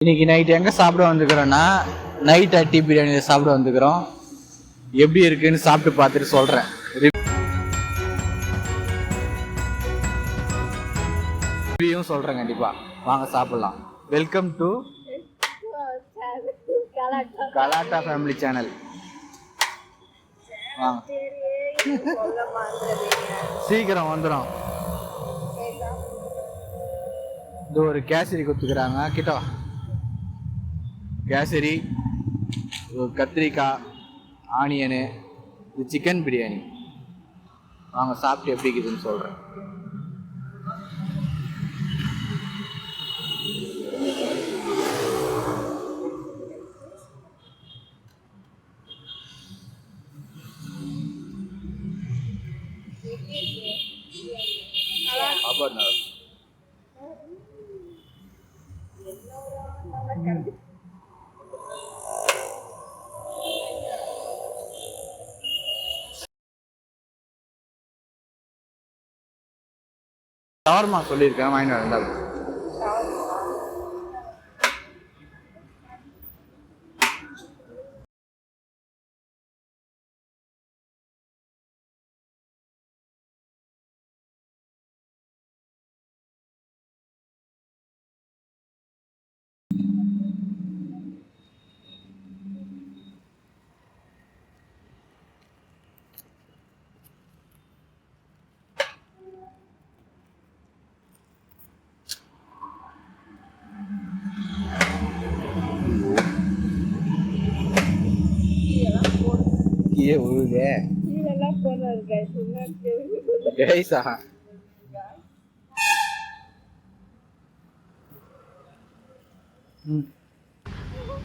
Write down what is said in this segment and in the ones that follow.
இன்னைக்கு நைட் எங்கே சாப்பிட வந்துக்கிறோன்னா நைட் அட்டி பிரியாணியில் சாப்பிட வந்துக்கிறோம். எப்படி இருக்குன்னு சாப்பிட்டு பார்த்துட்டு சொல்கிறேன். ரிவ்யூவும் சொல்கிறேன் கண்டிப்பாக. வாங்க சாப்பிட்லாம். வெல்கம் டு கலாட்டா ஃபேமிலி சேனல். வாங்க, சீக்கிரம் வந்துடும். இது ஒரு கேசரி கொடுத்துக்கிறாங்க. கிட்ட கேசரி, கத்திரிக்காய், ஆனியனு, இது சிக்கன் பிரியாணி. வாங்க சாப்பிட்டு எப்படி இருக்குதுன்னு சொல்கிறேன். ஷவர்மா சொல்லியிருக்கேன், வாங்கிட்டு வந்தாலும்.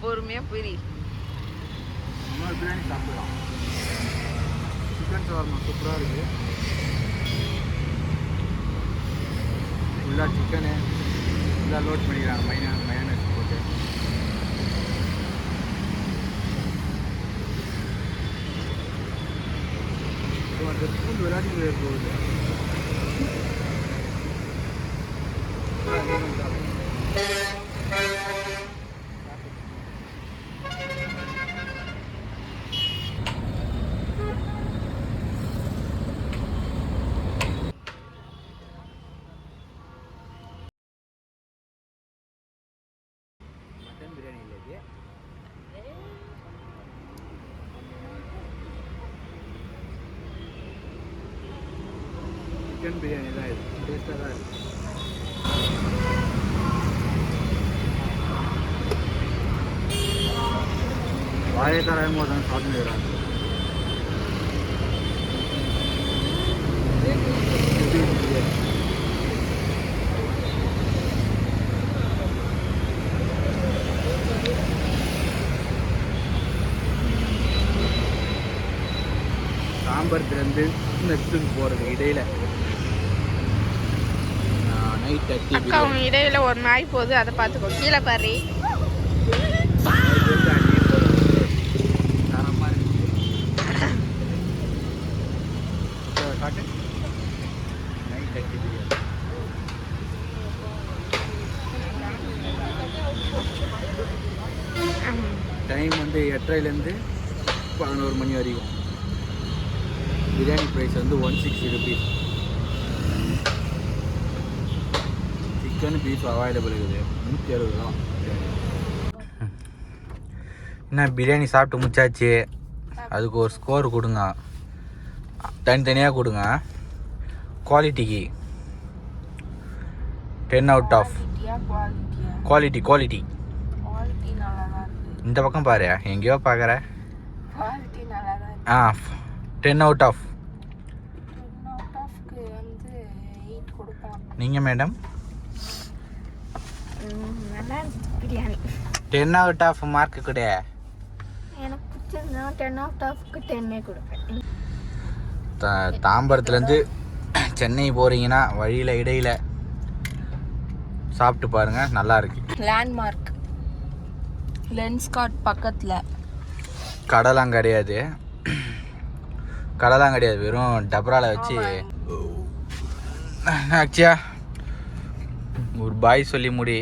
பொறுமையா புரி பிரியாணி சாப்பிடலாம். சிக்கன் ஷவர்மா சூப்பராக இருக்குது. ஃபுல்லாக சிக்கனு ஃபுல்லாக லோட் பண்ணிக்கிறாங்க. மைனஸ் போட்டு அந்த ஸ்பூன் விளையாட்டு போகுது. மட்டன் பிரியாணி இல்லை, சிக்கன் பிரியாணி தான். இது டேஸ்ட்டாக தான் இருக்குது. வாழைக்காரம் போது தான் சாப்பிட்டுக்கிறாங்க. சாம்பரத்துலேருந்து நெக்ஸ்ட்டுக்கு போகிறது இடையில நைட் அட்டி அவங்க இடையில ஒரு நாய் போகுது, அதை பார்த்துக்கோ. கீழே பாரு. டைம் வந்து 8:30லேருந்து 11 மணி வரைக்கும். பிரியாணி ப்ரைஸ் வந்து 160 ருபீஸ். சிக்கன் பீஸ் அவைலபிள் இருக்குது. 160 தான். என்ன பிரியாணி சாப்பிட்டு முடிச்சாச்சு. அதுக்கு ஒரு ஸ்கோர் கொடுங்க, தனித்தனியாக கொடுங்க. குவாலிட்டிக்கு 10 அவுட் ஆஃப். குவாலிட்டி இந்த பக்கம் பாரு, எங்கேயோ பார்க்குற. 10 அவுட் ஆஃப். நீங்கள் மேடம் 10 அவுட் ஆஃப் மார்க்கு கூட. எனக்கு பிடிச்சிருந்தா 10 அவுட் ஆஃப்க்கு 10 கொடுப்பேன். தாம்பரத்துலேருந்து சென்னை போகிறீங்கன்னா வழியில் இடையில சாப்பிட்டு பாருங்கள், நல்லா இருக்கு. லேண்ட்மார்க் லென்ஸ்கார்ட் பக்கத்தில். கடலாம் கிடையாது, வெறும் டபரால வச்சு. ஆக்சியா ஒரு பாய் சொல்லி முடி.